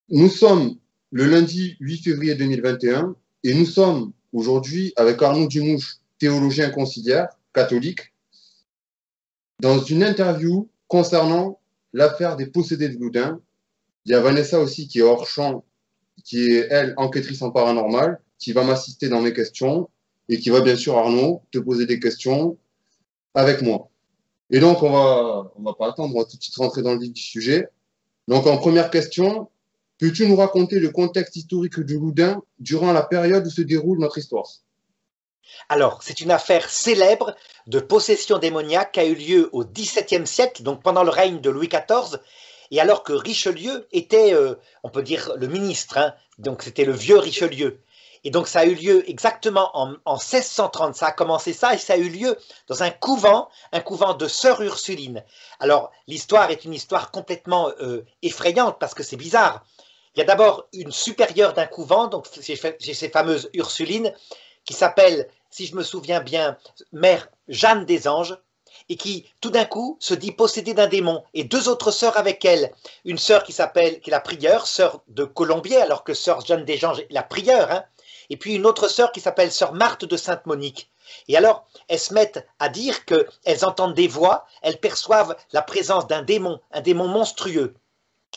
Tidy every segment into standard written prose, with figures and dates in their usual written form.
Nous sommes le lundi 8 février 2021 et nous sommes aujourd'hui avec Arnaud Dumouche, théologien conciliaire catholique, dans une interview concernant l'affaire des possédés de Loudun. Il y a Vanessa aussi qui est hors champ, qui est, elle, enquêtrice en paranormal, qui va m'assister dans mes questions et qui va bien sûr, Arnaud, te poser des questions avec moi. Et donc, on va pas attendre, on va tout de suite rentrer dans le vif du sujet. Donc, en première question, peux-tu nous raconter le contexte historique du Loudun durant la période où se déroule notre histoire? Alors, c'est une affaire célèbre de possession démoniaque qui a eu lieu au XVIIe siècle, donc pendant le règne de Louis XIV, et alors que Richelieu était, on peut dire, le ministre, hein, donc c'était le vieux Richelieu. Et donc ça a eu lieu exactement en 1630, ça a commencé ça, et ça a eu lieu dans un couvent de Sœur Ursuline. Alors, l'histoire est une histoire complètement effrayante, parce que c'est bizarre. Il y a d'abord une supérieure d'un couvent, donc j'ai ces fameuses Ursulines, qui s'appelle, si je me souviens bien, Mère Jeanne des Anges, et qui, tout d'un coup, se dit possédée d'un démon, et deux autres sœurs avec elle. Une sœur qui est la prieure, sœur de Colombier, alors que sœur Jeanne des Anges est la prieure, hein, et puis une autre sœur qui s'appelle sœur Marthe de Sainte-Monique. Et alors, elles se mettent à dire qu'elles entendent des voix, elles perçoivent la présence d'un démon, un démon monstrueux.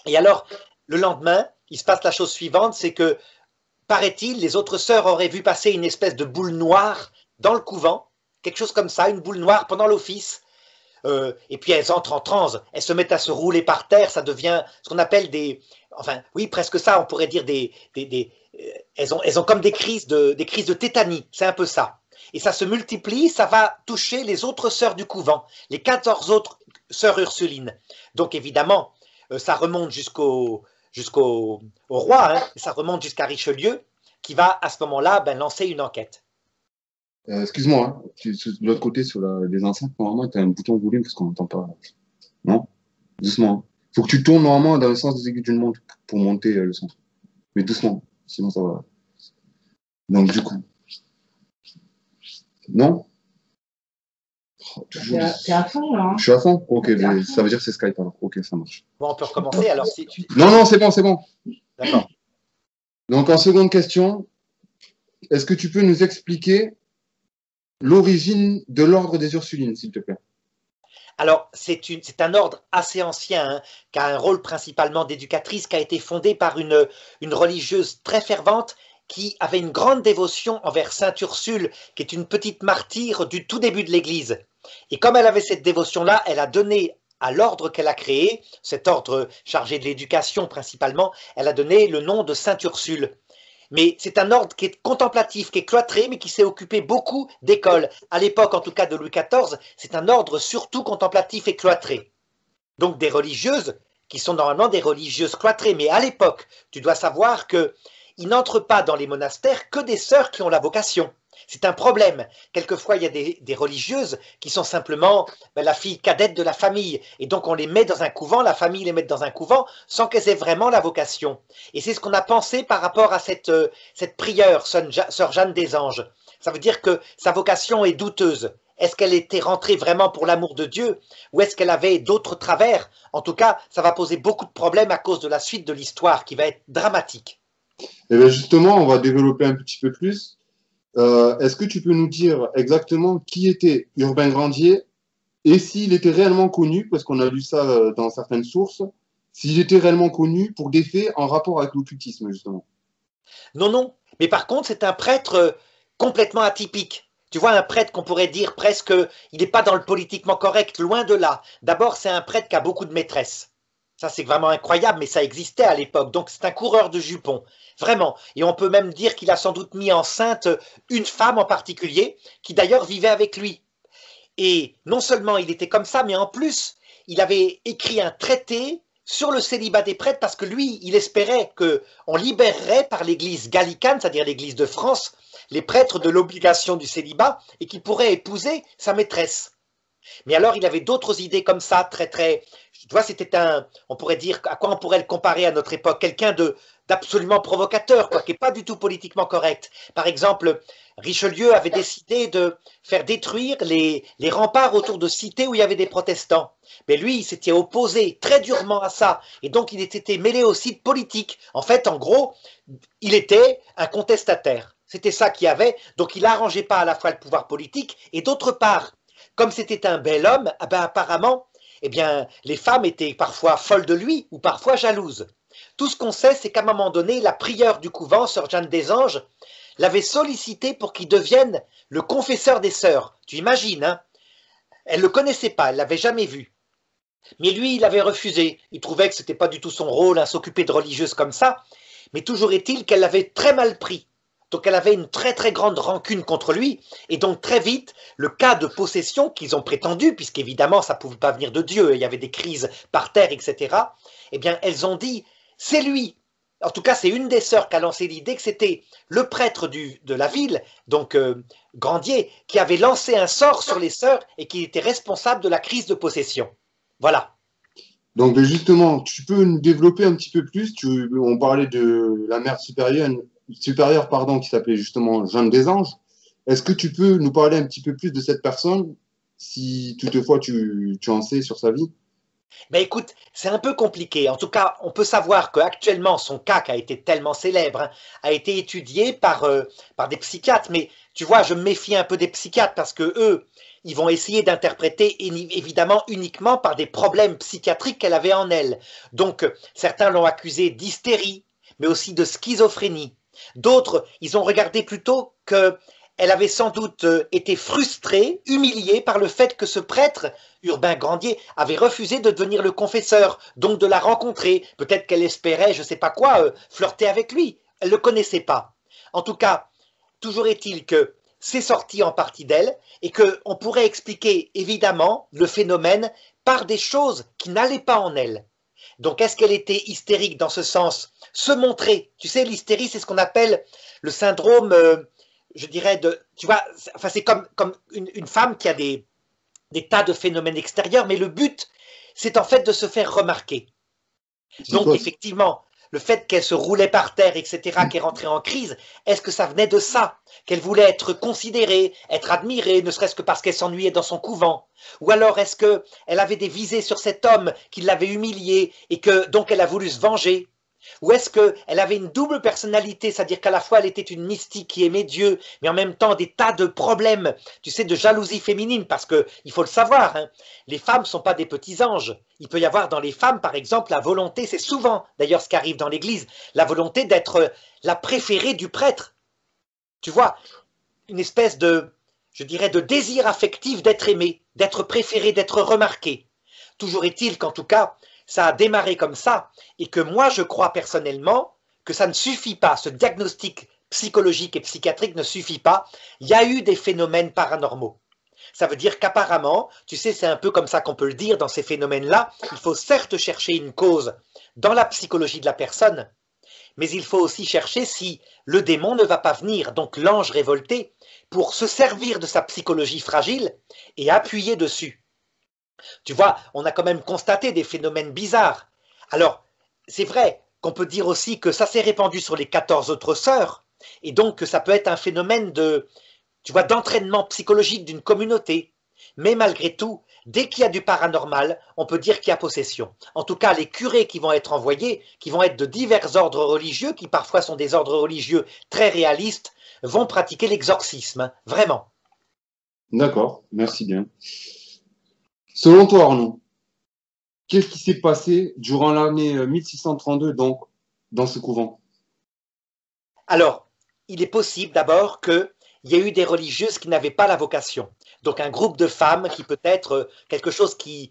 Et alors, le lendemain, il se passe la chose suivante, c'est que, paraît-il, les autres sœurs auraient vu passer une espèce de boule noire dans le couvent, quelque chose comme ça, une boule noire pendant l'office. Et puis elles entrent en transe, elles se mettent à se rouler par terre, ça devient ce qu'on appelle enfin oui, presque ça, on pourrait dire elles ont comme des crises de tétanie, c'est un peu ça. Et ça se multiplie, ça va toucher les autres sœurs du couvent, les 14 autres sœurs Ursulines. Donc évidemment, ça remonte jusqu'au roi, hein, ça remonte jusqu'à Richelieu, qui va à ce moment-là lancer une enquête. Excuse-moi, hein, de l'autre côté, sur les enceintes, normalement, tu as un bouton volume parce qu'on n'entend pas. Non? Doucement. Faut que tu tournes normalement dans le sens des aiguilles d'une montre pour monter le son. Mais doucement, sinon ça va. Donc du coup. Non? Oh, T'es à fond là, hein? Je suis à fond? Ok, ça veut dire que c'est Skype alors. Ok, ça marche. Bon, on peut recommencer alors si tu... Non, c'est bon, c'est bon. D'accord. Donc en seconde question, est-ce que tu peux nous expliquer l'origine de l'ordre des Ursulines, s'il te plaît? Alors, c'est un ordre assez ancien, hein, qui a un rôle principalement d'éducatrice, qui a été fondé par une religieuse très fervente qui avait une grande dévotion envers Sainte Ursule, qui est une petite martyre du tout début de l'Église. Et comme elle avait cette dévotion-là, elle a donné à l'ordre qu'elle a créé, cet ordre chargé de l'éducation principalement, elle a donné le nom de Sainte Ursule. Mais c'est un ordre qui est contemplatif, qui est cloîtré, mais qui s'est occupé beaucoup d'écoles. À l'époque, en tout cas de Louis XIV, c'est un ordre surtout contemplatif et cloîtré. Donc des religieuses, qui sont normalement des religieuses cloîtrées. Mais à l'époque, tu dois savoir qu'ils n'entrent pas dans les monastères que des sœurs qui ont la vocation. C'est un problème. Quelquefois, il y a des religieuses qui sont simplement la fille cadette de la famille. Et donc, on les met dans un couvent, la famille les met dans un couvent, sans qu'elles aient vraiment la vocation. Et c'est ce qu'on a pensé par rapport à cette prieure, sœur Jeanne des Anges. Ça veut dire que sa vocation est douteuse. Est-ce qu'elle était rentrée vraiment pour l'amour de Dieu ou est-ce qu'elle avait d'autres travers? En tout cas, ça va poser beaucoup de problèmes à cause de la suite de l'histoire qui va être dramatique. Et bien justement, on va développer un petit peu plus. Est-ce que tu peux nous dire exactement qui était Urbain Grandier et s'il était réellement connu, parce qu'on a lu ça dans certaines sources, s'il était réellement connu pour des faits en rapport avec l'occultisme, justement? Non, mais par contre, c'est un prêtre complètement atypique. Tu vois, un prêtre qu'on pourrait dire presque, il n'est pas dans le politiquement correct, loin de là. D'abord, c'est un prêtre qui a beaucoup de maîtresses. Ça, c'est vraiment incroyable, mais ça existait à l'époque. Donc, c'est un coureur de jupons, vraiment. Et on peut même dire qu'il a sans doute mis enceinte une femme en particulier, qui d'ailleurs vivait avec lui. Et non seulement il était comme ça, mais en plus, il avait écrit un traité sur le célibat des prêtres parce que lui, il espérait qu'on libérerait par l'église gallicane, c'est-à-dire l'église de France, les prêtres de l'obligation du célibat et qu'ils pourraient épouser sa maîtresse. Mais alors, il avait d'autres idées comme ça, tu vois, c'était on pourrait dire, à quoi on pourrait le comparer à notre époque, quelqu'un d'absolument provocateur, quoi, qui n'est pas du tout politiquement correct. Par exemple, Richelieu avait décidé de faire détruire les remparts autour de cités où il y avait des protestants. Mais lui, il s'était opposé très durement à ça, et donc il était mêlé aussi de politique. En fait, en gros, il était un contestataire. C'était ça qu'il y avait, donc il n'arrangeait pas à la fois le pouvoir politique, et d'autre part, comme c'était un bel homme, eh ben, apparemment, eh bien, les femmes étaient parfois folles de lui ou parfois jalouses. Tout ce qu'on sait, c'est qu'à un moment donné, la prieure du couvent, sœur Jeanne des Anges, l'avait sollicité pour qu'il devienne le confesseur des sœurs. Tu imagines, hein? Elle ne le connaissait pas, elle ne l'avait jamais vu. Mais lui, il avait refusé. Il trouvait que ce n'était pas du tout son rôle, à s'occuper de religieuses comme ça. Mais toujours est-il qu'elle l'avait très mal pris. Donc elle avait une très très grande rancune contre lui, et donc très vite, le cas de possession qu'ils ont prétendu, puisqu'évidemment ça ne pouvait pas venir de Dieu, il y avait des crises par terre, etc., eh bien elles ont dit, c'est lui. En tout cas, c'est une des sœurs qui a lancé l'idée que c'était le prêtre de la ville, donc Grandier, qui avait lancé un sort sur les sœurs et qui était responsable de la crise de possession. Voilà. Donc, justement, tu peux nous développer un petit peu plus. On parlait de la mère supérieure, pardon, qui s'appelait justement Jeanne des Anges. Est-ce que tu peux nous parler un petit peu plus de cette personne, si toutefois tu en sais sur sa vie? Ben écoute, c'est un peu compliqué. En tout cas, on peut savoir qu'actuellement, son cas qui a été tellement célèbre, hein, a été étudié par des psychiatres. Mais tu vois, je me méfie un peu des psychiatres parce que eux, ils vont essayer d'interpréter évidemment uniquement par des problèmes psychiatriques qu'elle avait en elle. Donc, certains l'ont accusée d'hystérie, mais aussi de schizophrénie. D'autres, ils ont regardé plutôt que elle avait sans doute été frustrée, humiliée par le fait que ce prêtre, Urbain Grandier, avait refusé de devenir le confesseur, donc de la rencontrer. Peut-être qu'elle espérait, je ne sais pas quoi, flirter avec lui. Elle ne le connaissait pas. En tout cas, toujours est-il que c'est sorti en partie d'elle et qu'on pourrait expliquer évidemment le phénomène par des choses qui n'allaient pas en elle. Donc est-ce qu'elle était hystérique dans ce sens? Se montrer. Tu sais, l'hystérie, c'est ce qu'on appelle le syndrome, je dirais, tu vois, enfin, c'est comme une femme qui a des tas de phénomènes extérieurs, mais le but, c'est en fait de se faire remarquer. Donc effectivement, le fait qu'elle se roulait par terre, etc., qu'elle rentrait en crise, est-ce que ça venait de ça? Qu'elle voulait être considérée, être admirée, ne serait-ce que parce qu'elle s'ennuyait dans son couvent? Ou alors est-ce qu'elle avait des visées sur cet homme qui l'avait humiliée et que donc elle a voulu se venger? Ou est-ce qu'elle avait une double personnalité, c'est-à-dire qu'à la fois elle était une mystique qui aimait Dieu, mais en même temps des tas de problèmes, tu sais, de jalousie féminine, parce que il faut le savoir, hein, les femmes ne sont pas des petits anges. Il peut y avoir dans les femmes, par exemple, la volonté, c'est souvent d'ailleurs ce qui arrive dans l'Église, la volonté d'être la préférée du prêtre. Tu vois, une espèce de, je dirais, de désir affectif d'être aimé, d'être préféré, d'être remarqué. Toujours est-il qu'en tout cas, ça a démarré comme ça, et que moi je crois personnellement que ça ne suffit pas, ce diagnostic psychologique et psychiatrique ne suffit pas, il y a eu des phénomènes paranormaux. Ça veut dire qu'apparemment, tu sais, c'est un peu comme ça qu'on peut le dire dans ces phénomènes-là, il faut certes chercher une cause dans la psychologie de la personne, mais il faut aussi chercher si le démon ne va pas venir, donc l'ange révolté, pour se servir de sa psychologie fragile et appuyer dessus. Tu vois, on a quand même constaté des phénomènes bizarres. Alors, c'est vrai qu'on peut dire aussi que ça s'est répandu sur les 14 autres sœurs, et donc que ça peut être un phénomène tu vois, d'entraînement psychologique d'une communauté. Mais malgré tout, dès qu'il y a du paranormal, on peut dire qu'il y a possession. En tout cas, les curés qui vont être envoyés, qui vont être de divers ordres religieux, qui parfois sont des ordres religieux très réalistes, vont pratiquer l'exorcisme, vraiment. D'accord, merci bien. Selon toi, Arnaud, qu'est-ce qui s'est passé durant l'année 1632, donc, dans ce couvent? Alors, il est possible d'abord qu'il y ait eu des religieuses qui n'avaient pas la vocation. Donc un groupe de femmes qui peut être quelque chose qui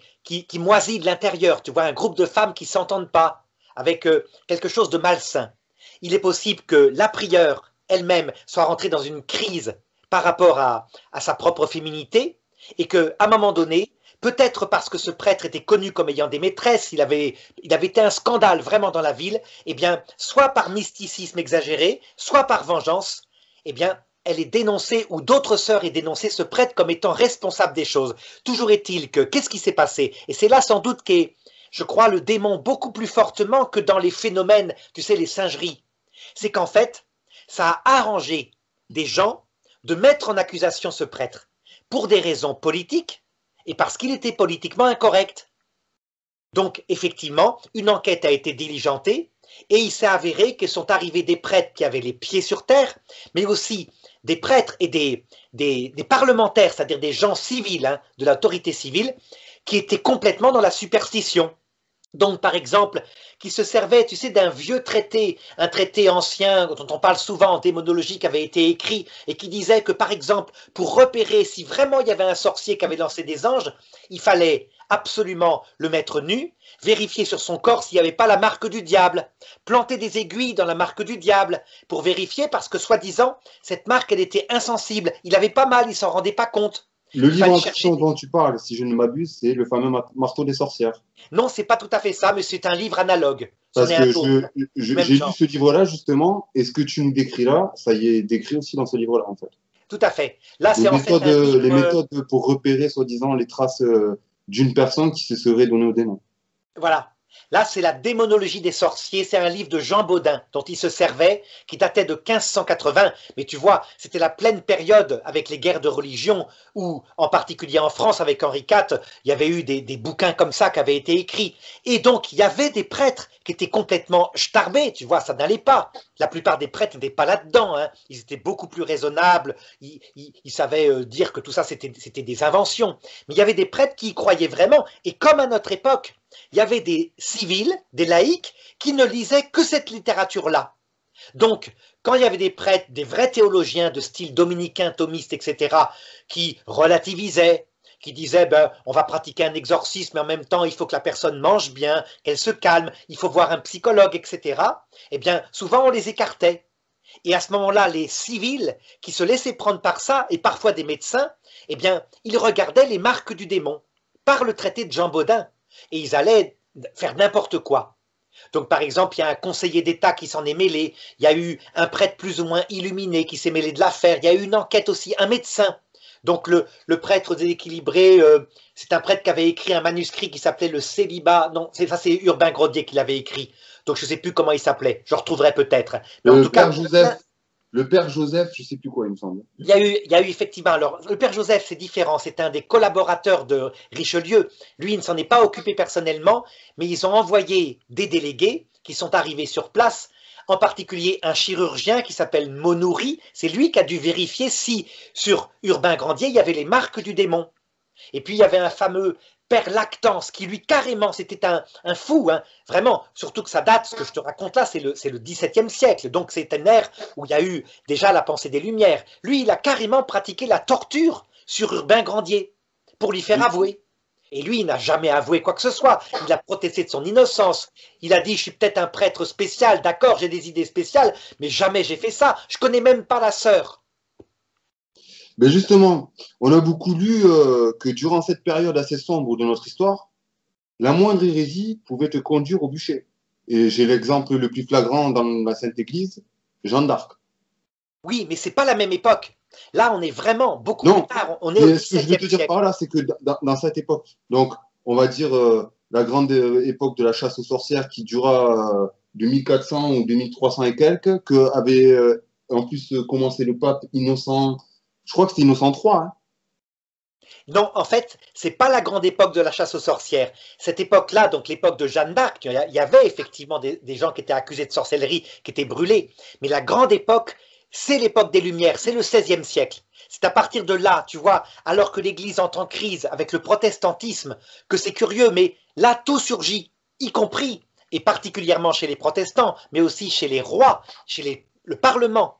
moisit de l'intérieur, tu vois, un groupe de femmes qui ne s'entendent pas, avec quelque chose de malsain. Il est possible que la prieure elle-même soit rentrée dans une crise par rapport à sa propre féminité, et qu'à un moment donné, peut-être parce que ce prêtre était connu comme ayant des maîtresses, il avait été un scandale vraiment dans la ville, eh bien, soit par mysticisme exagéré, soit par vengeance, eh bien, elle est dénoncée, ou d'autres sœurs est dénoncée, ce prêtre comme étant responsable des choses. Toujours est-il que, qu'est-ce qui s'est passé? Et c'est là sans doute qu'est, je crois, le démon beaucoup plus fortement que dans les phénomènes, tu sais, les singeries. C'est qu'en fait, ça a arrangé des gens de mettre en accusation ce prêtre pour des raisons politiques et parce qu'il était politiquement incorrect. Donc, effectivement, une enquête a été diligentée et il s'est avéré que sont arrivés des prêtres qui avaient les pieds sur terre, mais aussi des prêtres et des parlementaires, c'est-à-dire des gens civils, hein, de l'autorité civile, qui étaient complètement dans la superstition. Donc, par exemple, qui se servait, tu sais, d'un vieux traité, un traité ancien dont on parle souvent en démonologie, qui avait été écrit et qui disait que, par exemple, pour repérer si vraiment il y avait un sorcier qui avait lancé des anges, il fallait absolument le mettre nu, vérifier sur son corps s'il n'y avait pas la marque du diable, planter des aiguilles dans la marque du diable pour vérifier parce que, soi-disant, cette marque, elle était insensible. Il avait pas mal, il s'en rendait pas compte. Le livre en question dont tu parles, si je ne m'abuse, c'est le fameux Marteau des sorcières. Non, c'est pas tout à fait ça, mais c'est un livre analogue. Parce que j'ai lu ce livre-là, justement, et ce que tu nous décris là, ça y est décrit aussi dans ce livre-là, en fait. Tout à fait. Là, c'est en fait un livre... Les méthodes pour repérer, soi-disant, les traces d'une personne qui se serait donnée au démon. Voilà. Là, c'est la démonologie des sorciers. C'est un livre de Jean Baudin dont il se servait, qui datait de 1580. Mais tu vois, c'était la pleine période avec les guerres de religion où, en particulier en France avec Henri IV, il y avait eu des bouquins comme ça qui avaient été écrits. Et donc, il y avait des prêtres qui étaient complètement starbés. Tu vois, ça n'allait pas. La plupart des prêtres n'étaient pas là-dedans. Hein. Ils étaient beaucoup plus raisonnables. Ils savaient dire que tout ça, c'était des inventions. Mais il y avait des prêtres qui y croyaient vraiment. Et comme à notre époque, il y avait des civils, des laïcs, qui ne lisaient que cette littérature-là. Donc, quand il y avait des prêtres, des vrais théologiens de style dominicain, thomiste, etc., qui relativisaient, qui disaient ben, on va pratiquer un exorcisme, mais en même temps, il faut que la personne mange bien, qu'elle se calme, il faut voir un psychologue, etc., eh bien, souvent, on les écartait. Et à ce moment-là, les civils qui se laissaient prendre par ça, et parfois des médecins, eh bien, ils regardaient les marques du démon par le traité de Jean Baudin. Et ils allaient faire n'importe quoi. Donc, par exemple, il y a un conseiller d'État qui s'en est mêlé, il y a eu un prêtre plus ou moins illuminé qui s'est mêlé de l'affaire, il y a eu une enquête aussi, un médecin. Donc, le prêtre déséquilibré, c'est un prêtre qui avait écrit un manuscrit qui s'appelait le Célibat. Non, ça c'est Urbain Grodier qui l'avait écrit. Donc, je ne sais plus comment il s'appelait, je le retrouverai peut-être. Mais en tout cas, le père Joseph, je ne sais plus quoi, il me semble. Il y a eu effectivement, alors le père Joseph, c'est différent, c'est un des collaborateurs de Richelieu. Lui, il ne s'en est pas occupé personnellement, mais ils ont envoyé des délégués qui sont arrivés sur place, en particulier un chirurgien qui s'appelle Monoury. C'est lui qui a dû vérifier si sur Urbain Grandier, il y avait les marques du démon. Et puis il y avait un fameux père Lactance qui lui carrément, c'était un fou, hein, vraiment, surtout que ça date, ce que je te raconte là, c'est le XVIIe siècle, donc c'est une ère où il y a eu déjà la pensée des Lumières. Lui, il a carrément pratiqué la torture sur Urbain Grandier pour lui faire avouer. Et lui, il n'a jamais avoué quoi que ce soit, il a protesté de son innocence, il a dit je suis peut-être un prêtre spécial, d'accord, j'ai des idées spéciales, mais jamais j'ai fait ça, je connais même pas la sœur. Ben justement, on a beaucoup lu que durant cette période assez sombre de notre histoire, la moindre hérésie pouvait te conduire au bûcher. Et j'ai l'exemple le plus flagrant dans la Sainte Église, Jeanne d'Arc. Oui, mais c'est pas la même époque. Là, on est vraiment beaucoup plus tard. On est au XVIIe siècle. Ce que je veux te dire par là, c'est que dans cette époque, donc on va dire la grande époque de la chasse aux sorcières qui dura de 1400 ou 2300 et quelques, que avait en plus commencé le pape Innocent. Je crois que c'était Innocent III. Hein. Non, en fait, c'est pas la grande époque de la chasse aux sorcières. Cette époque-là, donc l'époque de Jeanne d'Arc, il y avait effectivement des gens qui étaient accusés de sorcellerie, qui étaient brûlés. Mais la grande époque, c'est l'époque des Lumières, c'est le XVIe siècle. C'est à partir de là, tu vois, alors que l'Église entre en crise avec le protestantisme, que c'est curieux, mais là, tout surgit, y compris, et particulièrement chez les protestants, mais aussi chez les rois, chez le Parlement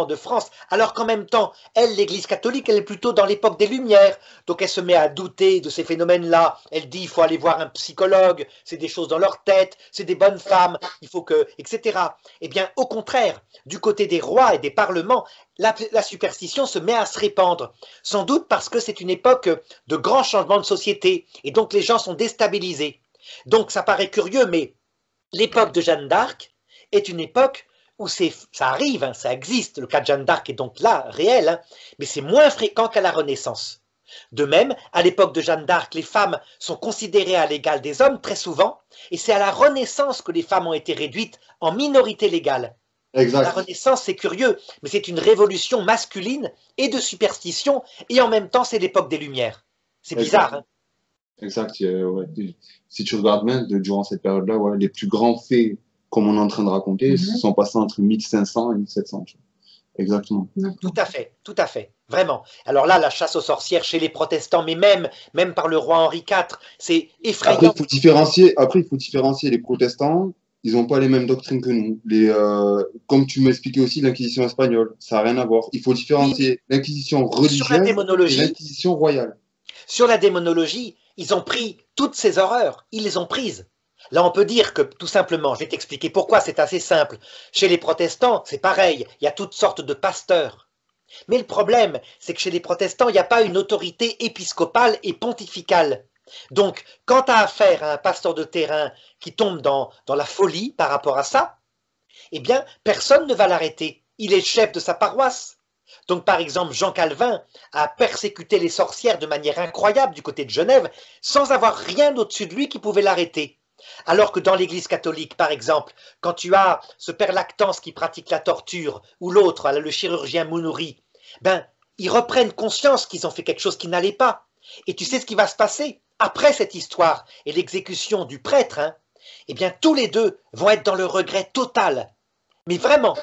de France, alors qu'en même temps, elle, l'Église catholique, elle est plutôt dans l'époque des Lumières, donc elle se met à douter de ces phénomènes-là, elle dit il faut aller voir un psychologue, c'est des choses dans leur tête, c'est des bonnes femmes, il faut que, etc. Eh bien, au contraire, du côté des rois et des parlements, la superstition se met à se répandre, sans doute parce que c'est une époque de grands changements de société, et donc les gens sont déstabilisés. Donc ça paraît curieux, mais l'époque de Jeanne d'Arc est une époque où ça arrive, hein, ça existe, le cas de Jeanne d'Arc est donc là, réel, hein, mais c'est moins fréquent qu'à la Renaissance. De même, à l'époque de Jeanne d'Arc, les femmes sont considérées à l'égal des hommes très souvent, et c'est à la Renaissance que les femmes ont été réduites en minorité légale. Exact. La Renaissance, c'est curieux, mais c'est une révolution masculine et de superstition, et en même temps, c'est l'époque des Lumières. C'est bizarre, hein? Exact. Ouais. Si tu regardes bien, durant cette période-là, ouais, les plus grands faits, comme on est en train de raconter, sont passés entre 1500 et 1700. Exactement. Tout à fait, vraiment. Alors là, la chasse aux sorcières chez les protestants, mais même par le roi Henri IV, c'est effrayant. Après, il faut différencier les protestants. Ils n'ont pas les mêmes doctrines que nous. Comme tu m'expliquais aussi, l'Inquisition espagnole, ça n'a rien à voir. Il faut différencier l'Inquisition religieuse et l'Inquisition royale. Sur la démonologie, ils ont pris toutes ces horreurs, ils les ont prises. Là, on peut dire que, tout simplement, je vais t'expliquer pourquoi, c'est assez simple. Chez les protestants, c'est pareil, il y a toutes sortes de pasteurs. Mais le problème, c'est que chez les protestants, il n'y a pas une autorité épiscopale et pontificale. Donc, quand tu as affaire à un pasteur de terrain qui tombe dans la folie par rapport à ça, eh bien, personne ne va l'arrêter. Il est le chef de sa paroisse. Donc, par exemple, Jean Calvin a persécuté les sorcières de manière incroyable du côté de Genève, sans avoir rien au-dessus de lui qui pouvait l'arrêter. Alors que dans l'Église catholique, par exemple, quand tu as ce père Lactance qui pratique la torture, ou l'autre, le chirurgien Mounouri, ben, ils reprennent conscience qu'ils ont fait quelque chose qui n'allait pas. Et tu sais ce qui va se passer après cette histoire et l'exécution du prêtre, hein, eh bien, tous les deux vont être dans le regret total. Mais vraiment,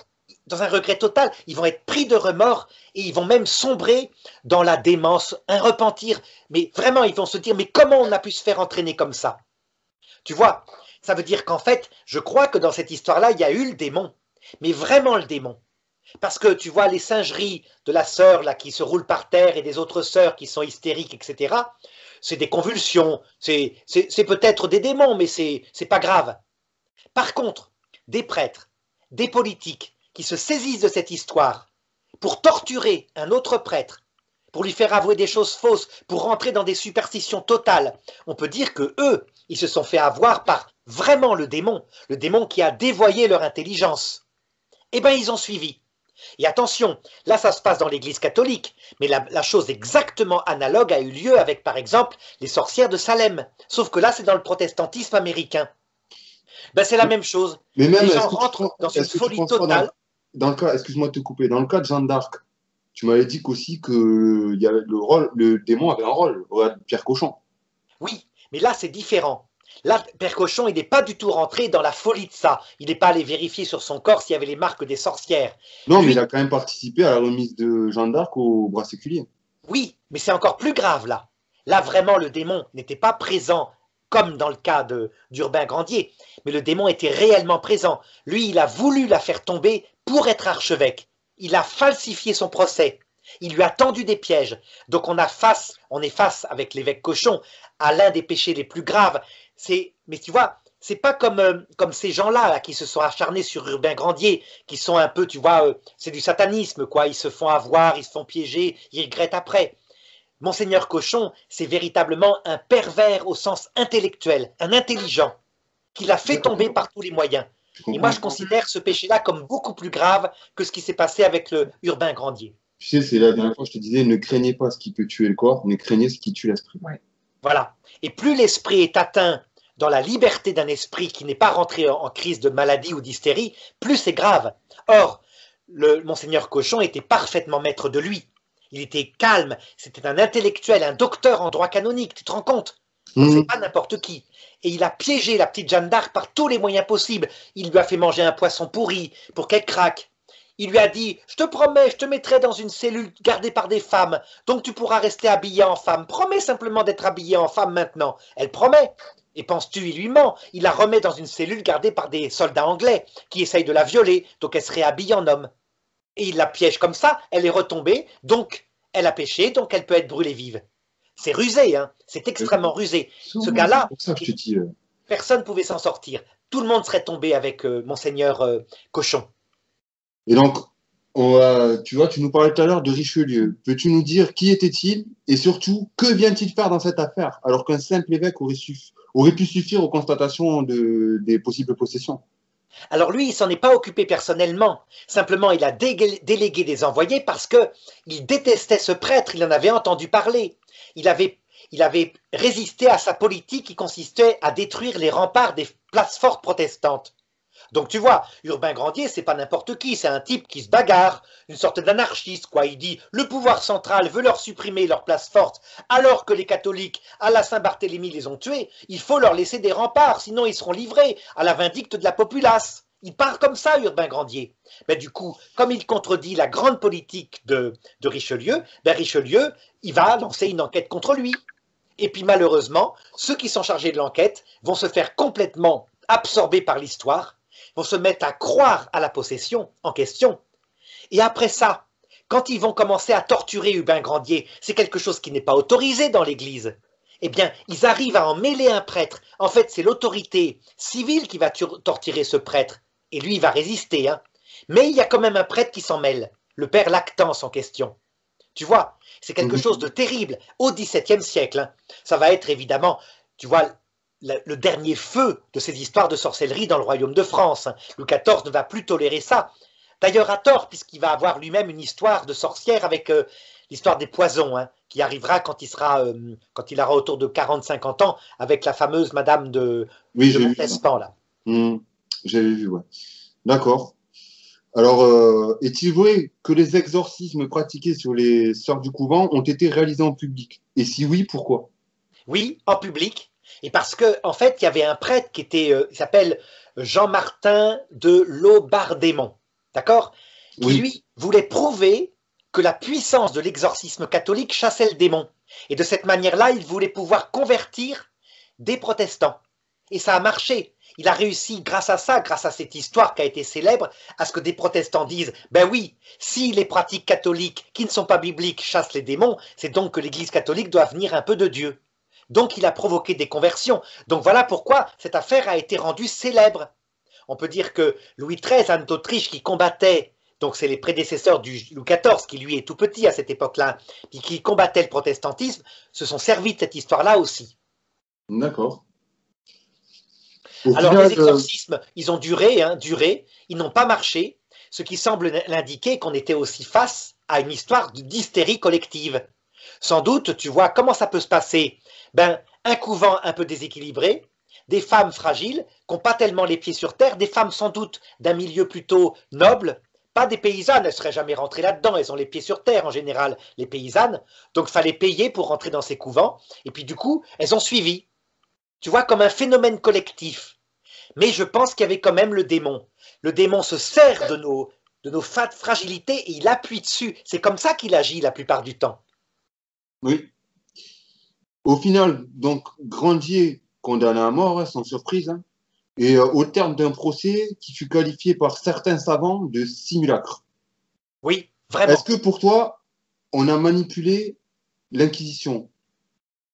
dans un regret total, ils vont être pris de remords et ils vont même sombrer dans la démence, un repentir. Mais vraiment, ils vont se dire, mais comment on a pu se faire entraîner comme ça? Tu vois, ça veut dire qu'en fait, je crois que dans cette histoire-là, il y a eu le démon, mais vraiment le démon. Parce que tu vois les singeries de la sœur là qui se roule par terre et des autres sœurs qui sont hystériques, etc. C'est des convulsions, c'est peut-être des démons, mais c'est pas grave. Par contre, des prêtres, des politiques qui se saisissent de cette histoire pour torturer un autre prêtre, pour lui faire avouer des choses fausses, pour rentrer dans des superstitions totales, on peut dire que eux, ils se sont fait avoir par vraiment le démon qui a dévoyé leur intelligence. Eh bien, ils ont suivi. Et attention, là ça se passe dans l'Église catholique, mais la chose exactement analogue a eu lieu avec, par exemple, les sorcières de Salem. Sauf que là, c'est dans le protestantisme américain. Ben, c'est la même chose. Mais même, les gens rentrent dans une folie totale. Dans le cas, excuse-moi de te couper, dans le cas de Jeanne d'Arc, tu m'avais dit qu'aussi que le démon avait un rôle, Pierre Cochon. Oui, mais là c'est différent. Là, Père Cochon, il n'est pas du tout rentré dans la folie de ça. Il n'est pas allé vérifier sur son corps s'il y avait les marques des sorcières. Non, mais il a quand même participé à la remise de Jeanne d'Arc au bras séculier. Oui, mais c'est encore plus grave là. Là, vraiment, le démon n'était pas présent comme dans le cas d'Urbain Grandier, mais le démon était réellement présent. Lui, il a voulu la faire tomber pour être archevêque. Il a falsifié son procès. Il lui a tendu des pièges. Donc on est face avec l'évêque Cochon à l'un des péchés les plus graves. Mais tu vois, c'est pas comme ces gens-là là, qui se sont acharnés sur Urbain Grandier, qui sont un peu, tu vois, c'est du satanisme, quoi. Ils se font avoir, ils se font piéger, ils regrettent après. Monseigneur Cochon, c'est véritablement un pervers au sens intellectuel, un intelligent, qui l'a fait tomber par tous les moyens. Et moi, je considère ce péché-là comme beaucoup plus grave que ce qui s'est passé avec le Urbain Grandier. Tu sais, c'est la dernière fois que je te disais, ne craignez pas ce qui peut tuer le corps, mais craignez ce qui tue l'esprit. Ouais. Voilà. Et plus l'esprit est atteint dans la liberté d'un esprit qui n'est pas rentré en crise de maladie ou d'hystérie, plus c'est grave. Or, le Monseigneur Cochon était parfaitement maître de lui. Il était calme, c'était un intellectuel, un docteur en droit canonique, tu te rends compte? C'est pas n'importe qui. Et il a piégé la petite Jeanne d'Arc par tous les moyens possibles. Il lui a fait manger un poisson pourri pour qu'elle craque. Il lui a dit, je te promets, je te mettrai dans une cellule gardée par des femmes, donc tu pourras rester habillée en femme. Promets simplement d'être habillée en femme maintenant. Elle promet. Et penses-tu, il lui ment. Il la remet dans une cellule gardée par des soldats anglais qui essayent de la violer, donc elle serait habillée en homme. Et il la piège comme ça, elle est retombée, donc elle a péché, donc elle peut être brûlée vive. C'est rusé, hein. C'est extrêmement rusé. Ce gars-là, personne ne pouvait s'en sortir. Tout le monde serait tombé avec Monseigneur Cochon. Et donc, tu vois, tu nous parlais tout à l'heure de Richelieu. Peux-tu nous dire qui était-il et surtout, que vient-il faire dans cette affaire alors qu'un simple évêque aurait pu suffire aux constatations des possibles possessions? Alors lui, il s'en est pas occupé personnellement. Simplement, il a délégué des envoyés parce que il détestait ce prêtre, il en avait entendu parler. Il avait, il avait résisté à sa politique qui consistait à détruire les remparts des places fortes protestantes. Donc tu vois, Urbain Grandier, c'est pas n'importe qui, c'est un type qui se bagarre, une sorte d'anarchiste, quoi. Il dit, le pouvoir central veut leur supprimer leur place forte, alors que les catholiques, à la Saint-Barthélemy, les ont tués, il faut leur laisser des remparts, sinon ils seront livrés à la vindicte de la populace. Il part comme ça, Urbain Grandier. Mais du coup, comme il contredit la grande politique de Richelieu, ben Richelieu, il va lancer une enquête contre lui. Et puis malheureusement, ceux qui sont chargés de l'enquête vont se faire complètement absorber par l'histoire, vont se mettre à croire à la possession en question. Et après ça, quand ils vont commencer à torturer Urbain Grandier, c'est quelque chose qui n'est pas autorisé dans l'Église. Eh bien, ils arrivent à en mêler un prêtre. En fait, c'est l'autorité civile qui va torturer ce prêtre. Et lui, il va résister. Hein. Mais il y a quand même un prêtre qui s'en mêle, le père Lactance en question. Tu vois, c'est quelque chose de terrible au XVIIe siècle. Hein. Ça va être évidemment, tu vois, le dernier feu de ces histoires de sorcellerie dans le royaume de France. Louis XIV ne va plus tolérer ça. D'ailleurs, à tort, puisqu'il va avoir lui-même une histoire de sorcière avec l'histoire des poisons, hein, qui arrivera quand il aura autour de 40-50 ans, avec la fameuse Madame de Montespan, là. J'avais vu, ouais. D'accord. Alors, est-il vrai que les exorcismes pratiqués sur les sœurs du couvent ont été réalisés en public? Et si oui, pourquoi? Oui, en public. Et parce que, en fait, il y avait un prêtre qui il s'appelle Jean-Martin de Laubardémont, d'accord? Qui, Oui. lui, voulait prouver que la puissance de l'exorcisme catholique chassait le démon. Et de cette manière-là, il voulait pouvoir convertir des protestants. Et ça a marché. Il a réussi, grâce à ça, grâce à cette histoire qui a été célèbre, à ce que des protestants disent, ben oui, si les pratiques catholiques qui ne sont pas bibliques chassent les démons, c'est donc que l'Église catholique doit venir un peu de Dieu. Donc il a provoqué des conversions. Donc voilà pourquoi cette affaire a été rendue célèbre. On peut dire que Louis XIII, Anne d'Autriche, qui combattait, donc c'est les prédécesseurs du Louis XIV, qui lui est tout petit à cette époque-là, et qui combattait le protestantisme, se sont servis de cette histoire-là aussi. D'accord. Alors les exorcismes, ils ont duré, ils n'ont pas marché, ce qui semble l'indiquer qu'on était aussi face à une histoire d'hystérie collective. Sans doute, tu vois, comment ça peut se passer? Ben, un couvent un peu déséquilibré, des femmes fragiles, qui n'ont pas tellement les pieds sur terre, des femmes sans doute d'un milieu plutôt noble, pas des paysannes, elles ne seraient jamais rentrées là-dedans, elles ont les pieds sur terre en général, les paysannes, donc il fallait payer pour rentrer dans ces couvents, et puis du coup, elles ont suivi. Tu vois, comme un phénomène collectif. Mais je pense qu'il y avait quand même le démon. Le démon se sert de nos fragilités et il appuie dessus. C'est comme ça qu'il agit la plupart du temps. Oui. Au final, donc, Grandier condamné à mort, hein, sans surprise, hein, et au terme d'un procès qui fut qualifié par certains savants de simulacre. Oui, vraiment. Est-ce que pour toi, on a manipulé l'Inquisition?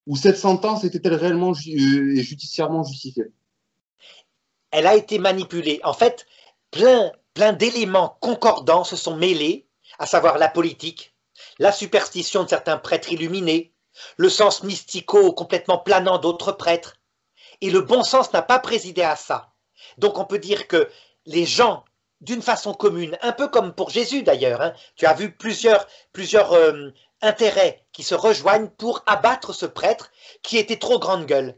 Ou cette sentence était-elle réellement et judiciairement justifiée? Elle a été manipulée. En fait, plein d'éléments concordants se sont mêlés, à savoir la politique, la superstition de certains prêtres illuminés, le sens mystico complètement planant d'autres prêtres, et le bon sens n'a pas présidé à ça. Donc on peut dire que les gens, d'une façon commune, un peu comme pour Jésus d'ailleurs, hein, tu as vu plusieurs intérêts qui se rejoignent pour abattre ce prêtre qui était trop grande gueule.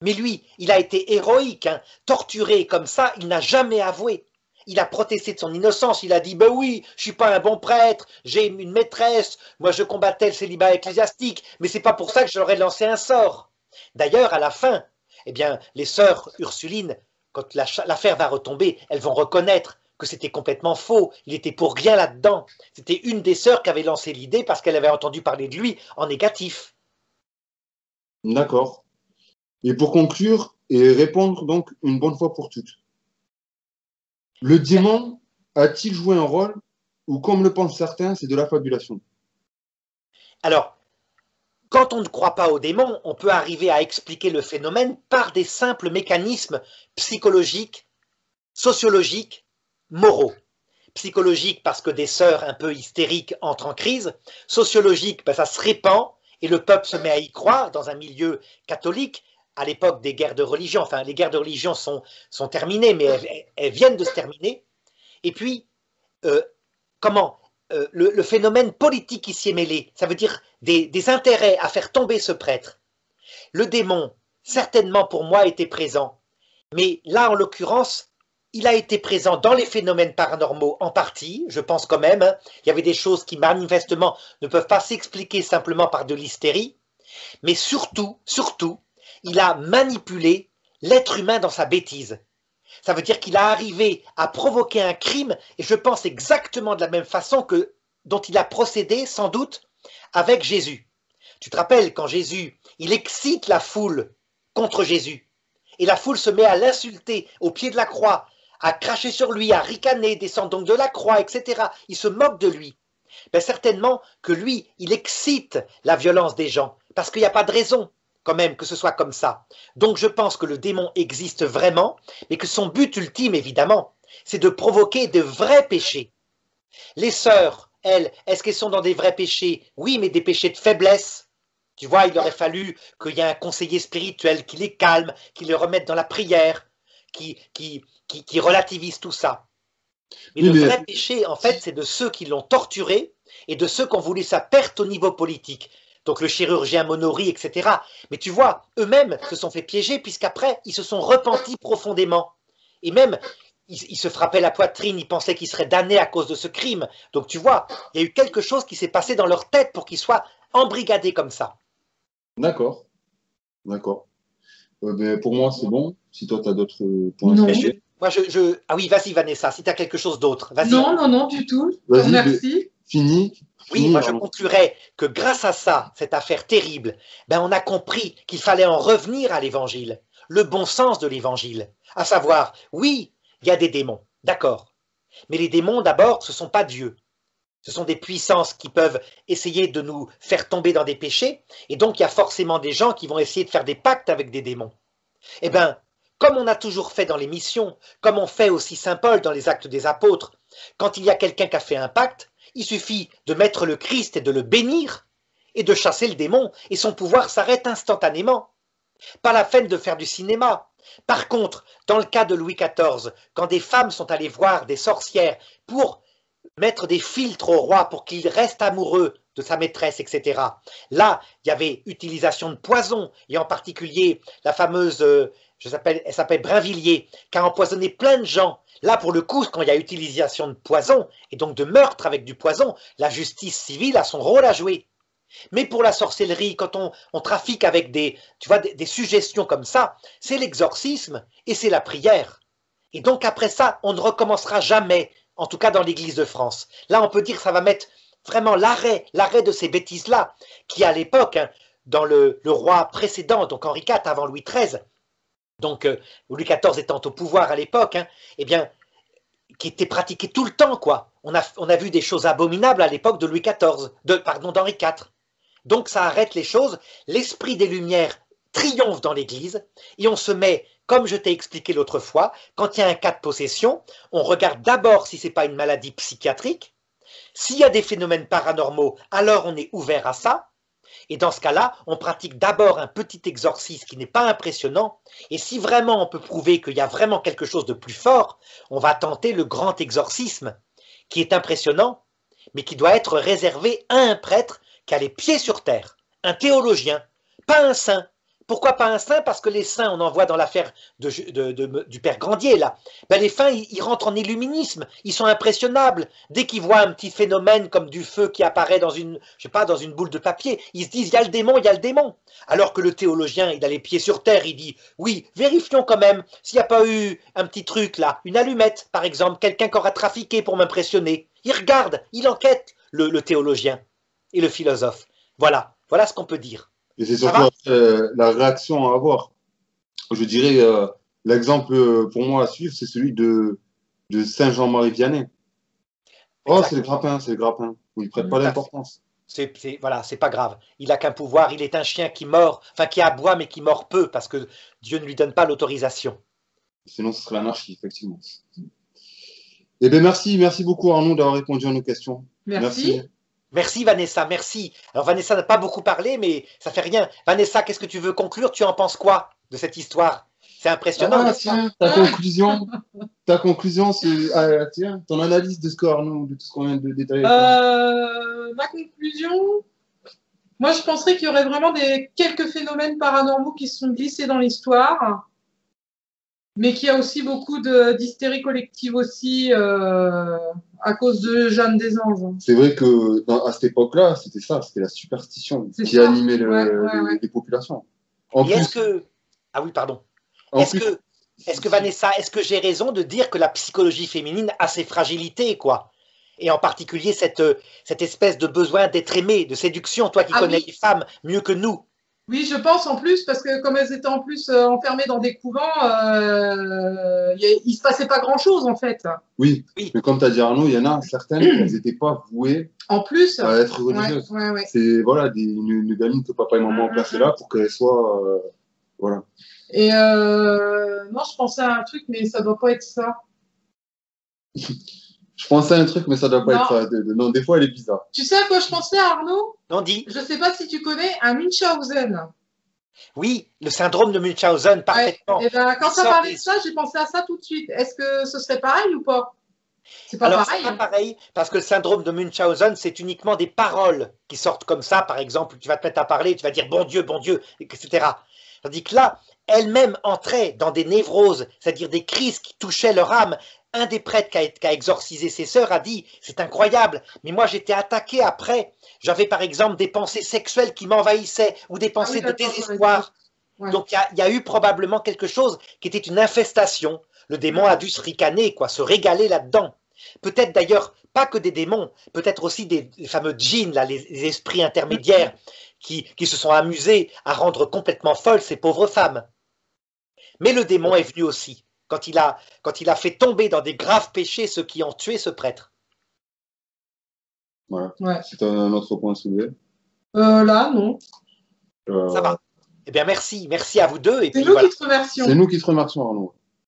Mais lui, il a été héroïque, hein, torturé comme ça, il n'a jamais avoué. Il a protesté de son innocence, il a dit « Ben oui, je suis pas un bon prêtre, j'ai une maîtresse, moi je combattais le célibat ecclésiastique, mais c'est pas pour ça que je leur ai lancé un sort. » D'ailleurs, à la fin, eh bien, les sœurs Ursulines, quand l'affaire va retomber, elles vont reconnaître que c'était complètement faux, il était pour rien là-dedans. C'était une des sœurs qui avait lancé l'idée parce qu'elle avait entendu parler de lui en négatif. D'accord. Et pour conclure et répondre donc une bonne fois pour toutes, le démon a-t-il joué un rôle ou, comme le pensent certains, c'est de la fabulation? Alors, quand on ne croit pas au démon, on peut arriver à expliquer le phénomène par des simples mécanismes psychologiques, sociologiques, moraux. Psychologique parce que des sœurs un peu hystériques entrent en crise, sociologique parce que ça se répand et le peuple se met à y croire dans un milieu catholique, à l'époque des guerres de religion. Enfin, les guerres de religion sont terminées, mais elles viennent de se terminer. Et puis, euh, comment le phénomène politique qui s'y est mêlé, ça veut dire des intérêts à faire tomber ce prêtre. Le démon, certainement pour moi, était présent. Mais là, en l'occurrence, il a été présent dans les phénomènes paranormaux en partie, je pense quand même. Hein. Il y avait des choses qui manifestement ne peuvent pas s'expliquer simplement par de l'hystérie. Mais surtout, il a manipulé l'être humain dans sa bêtise. Ça veut dire qu'il a arrivé à provoquer un crime, et je pense exactement de la même façon que dont il a procédé, sans doute, avec Jésus. Tu te rappelles, quand Jésus, il excite la foule contre Jésus, et la foule se met à l'insulter au pied de la croix, à cracher sur lui, à ricaner, descend donc de la croix, etc. Il se moque de lui. Ben certainement que lui, il excite la violence des gens, parce qu'il n'y a pas de raison quand même que ce soit comme ça. Donc je pense que le démon existe vraiment, mais que son but ultime, évidemment, c'est de provoquer de vrais péchés. Les sœurs, elles, est-ce qu'elles sont dans des vrais péchés? Oui, mais des péchés de faiblesse. Tu vois, il aurait fallu qu'il y ait un conseiller spirituel qui les calme, qui les remette dans la prière, qui relativise tout ça. Mais le vrai péché, en fait, c'est de ceux qui l'ont torturé et de ceux qui ont voulu sa perte au niveau politique. Donc le chirurgien Monori, etc. Mais tu vois, eux-mêmes se sont fait piéger puisqu'après, ils se sont repentis profondément. Et même, ils se frappaient la poitrine, ils pensaient qu'ils seraient damnés à cause de ce crime. Donc tu vois, il y a eu quelque chose qui s'est passé dans leur tête pour qu'ils soient embrigadés comme ça. D'accord, d'accord. Ben, pour moi, c'est bon. Si toi, tu as d'autres points. Non. Ah oui, vas-y Vanessa, si tu as quelque chose d'autre. Non, du tout. Merci. Fini. Oui, moi je conclurai que grâce à ça, cette affaire terrible, ben on a compris qu'il fallait en revenir à l'évangile, le bon sens de l'évangile. À savoir, oui, il y a des démons, d'accord. Mais les démons, d'abord, ce ne sont pas Dieu. Ce sont des puissances qui peuvent essayer de nous faire tomber dans des péchés, et donc il y a forcément des gens qui vont essayer de faire des pactes avec des démons. Eh bien, comme on a toujours fait dans les missions, comme on fait aussi Saint Paul dans les Actes des Apôtres, quand il y a quelqu'un qui a fait un pacte, il suffit de mettre le Christ et de le bénir et de chasser le démon, et son pouvoir s'arrête instantanément. Pas la peine de faire du cinéma. Par contre, dans le cas de Louis XIV, quand des femmes sont allées voir des sorcières pour mettre des filtres au roi pour qu'il reste amoureux de sa maîtresse, etc. Là, il y avait utilisation de poison, et en particulier la fameuse, elle s'appelle Brinvilliers, qui a empoisonné plein de gens. Là, pour le coup, quand il y a utilisation de poison, et donc de meurtre avec du poison, la justice civile a son rôle à jouer. Mais pour la sorcellerie, quand on trafique avec des suggestions comme ça, c'est l'exorcisme et c'est la prière. Et donc après ça, on ne recommencera jamais, en tout cas dans l'Église de France. Là, on peut dire que ça va mettre vraiment l'arrêt de ces bêtises-là, qui à l'époque, hein, dans le roi précédent, donc Henri IV avant Louis XIII, donc Louis XIV étant au pouvoir à l'époque, hein, eh bien, qui était pratiqué tout le temps, quoi. On a vu des choses abominables à l'époque de Louis XIV, d'Henri IV. Donc ça arrête les choses, l'esprit des Lumières triomphe dans l'Église, et on se met, comme je t'ai expliqué l'autre fois, quand il y a un cas de possession, on regarde d'abord si ce n'est pas une maladie psychiatrique. S'il y a des phénomènes paranormaux, alors on est ouvert à ça. Et dans ce cas-là, on pratique d'abord un petit exorcisme qui n'est pas impressionnant. Et si vraiment on peut prouver qu'il y a vraiment quelque chose de plus fort, on va tenter le grand exorcisme, qui est impressionnant, mais qui doit être réservé à un prêtre qui a les pieds sur terre, un théologien, pas un saint. Pourquoi pas un saint? Parce que les saints, on en voit dans l'affaire du père Grandier, là. Ben, les saints, ils rentrent en illuminisme, ils sont impressionnables. Dès qu'ils voient un petit phénomène comme du feu qui apparaît dans une, je sais pas, dans une boule de papier, ils se disent, il y a le démon, il y a le démon. Alors que le théologien, il a les pieds sur terre, il dit, oui, vérifions quand même s'il n'y a pas eu un petit truc là, une allumette, par exemple, quelqu'un qui aura trafiqué pour m'impressionner. Il regarde, il enquête, le théologien et le philosophe. Voilà ce qu'on peut dire. Et c'est surtout la réaction à avoir. Je dirais, l'exemple pour moi à suivre, c'est celui de Saint Jean-Marie Vianney. Oh, c'est le grappin. Où il ne prête pas d'importance. Voilà, c'est pas grave. Il n'a qu'un pouvoir, il est un chien qui mord, enfin qui aboie mais qui mord peu, parce que Dieu ne lui donne pas l'autorisation. Sinon, ce serait l'anarchie, effectivement. Eh bien, merci beaucoup Arnaud d'avoir répondu à nos questions. Merci. Merci Vanessa, merci. Alors Vanessa n'a pas beaucoup parlé, mais ça fait rien. Vanessa, qu'est-ce que tu veux conclure? Tu en penses quoi? de cette histoire. C'est impressionnant. Ah, tiens, ta conclusion, c'est tiens, ton analyse de ce Arnaud, de tout ce qu'on vient de détailler. Ma conclusion, moi je penserais qu'il y aurait vraiment quelques phénomènes paranormaux qui se sont glissés dans l'histoire, mais qu'il y a aussi beaucoup d'hystérie collective aussi à cause de Jeanne des Anges. C'est vrai que à cette époque-là, c'était ça, c'était la superstition qui animait les populations. Ah oui, pardon. Est-ce que Vanessa, est-ce que j'ai raison de dire que la psychologie féminine a ses fragilités, quoi? Et en particulier cette espèce de besoin d'être aimée, de séduction, toi qui connais les femmes mieux que nous. Oui, je pense en plus, parce que comme elles étaient en plus enfermées dans des couvents, il se passait pas grand-chose en fait. Oui, mais comme tu as dit Arnaud, il y en a certaines, elles n'étaient pas vouées en plus à être religieuses. Ouais. C'est voilà, une gamine que papa et maman ont placée là pour qu'elle soit... voilà. Et non, je pensais à un truc, mais ça doit pas être ça. Je pensais à un truc, mais ça doit pas être ça. Non, des fois, elle est bizarre. Tu sais à quoi je pensais, Arnaud? Non, dis. Je sais pas si tu connais un Munchausen. Oui, le syndrome de Munchausen, parfaitement. Et ben, quand tu as parlé de ça, j'ai pensé à ça tout de suite. Est-ce que ce serait pareil ou pas? C'est pas pareil. C'est pas pareil, parce que le syndrome de Munchausen, c'est uniquement des paroles qui sortent comme ça. Par exemple, tu vas te mettre à parler, tu vas dire bon Dieu, etc. Tandis que là, elle-même entrait dans des névroses, c'est-à-dire des crises qui touchaient leur âme. Un des prêtres qui a exorcisé ses sœurs a dit « C'est incroyable, mais moi j'étais attaqué après. J'avais par exemple des pensées sexuelles qui m'envahissaient ou des pensées de désespoir. » Donc il y a eu probablement quelque chose qui était une infestation. Le démon a dû se ricaner, quoi, se régaler là-dedans. Peut-être d'ailleurs pas que des démons, peut-être aussi des fameux djinns, là, les esprits intermédiaires qui se sont amusés à rendre complètement folles ces pauvres femmes. Mais le démon est venu aussi. Quand il a fait tomber dans des graves péchés ceux qui ont tué ce prêtre. Voilà. C'est un autre point soulevé. Là, non. Ça va. Eh bien, merci à vous deux. C'est nous qui te remercions. C'est nous qui te remercions, Arnaud.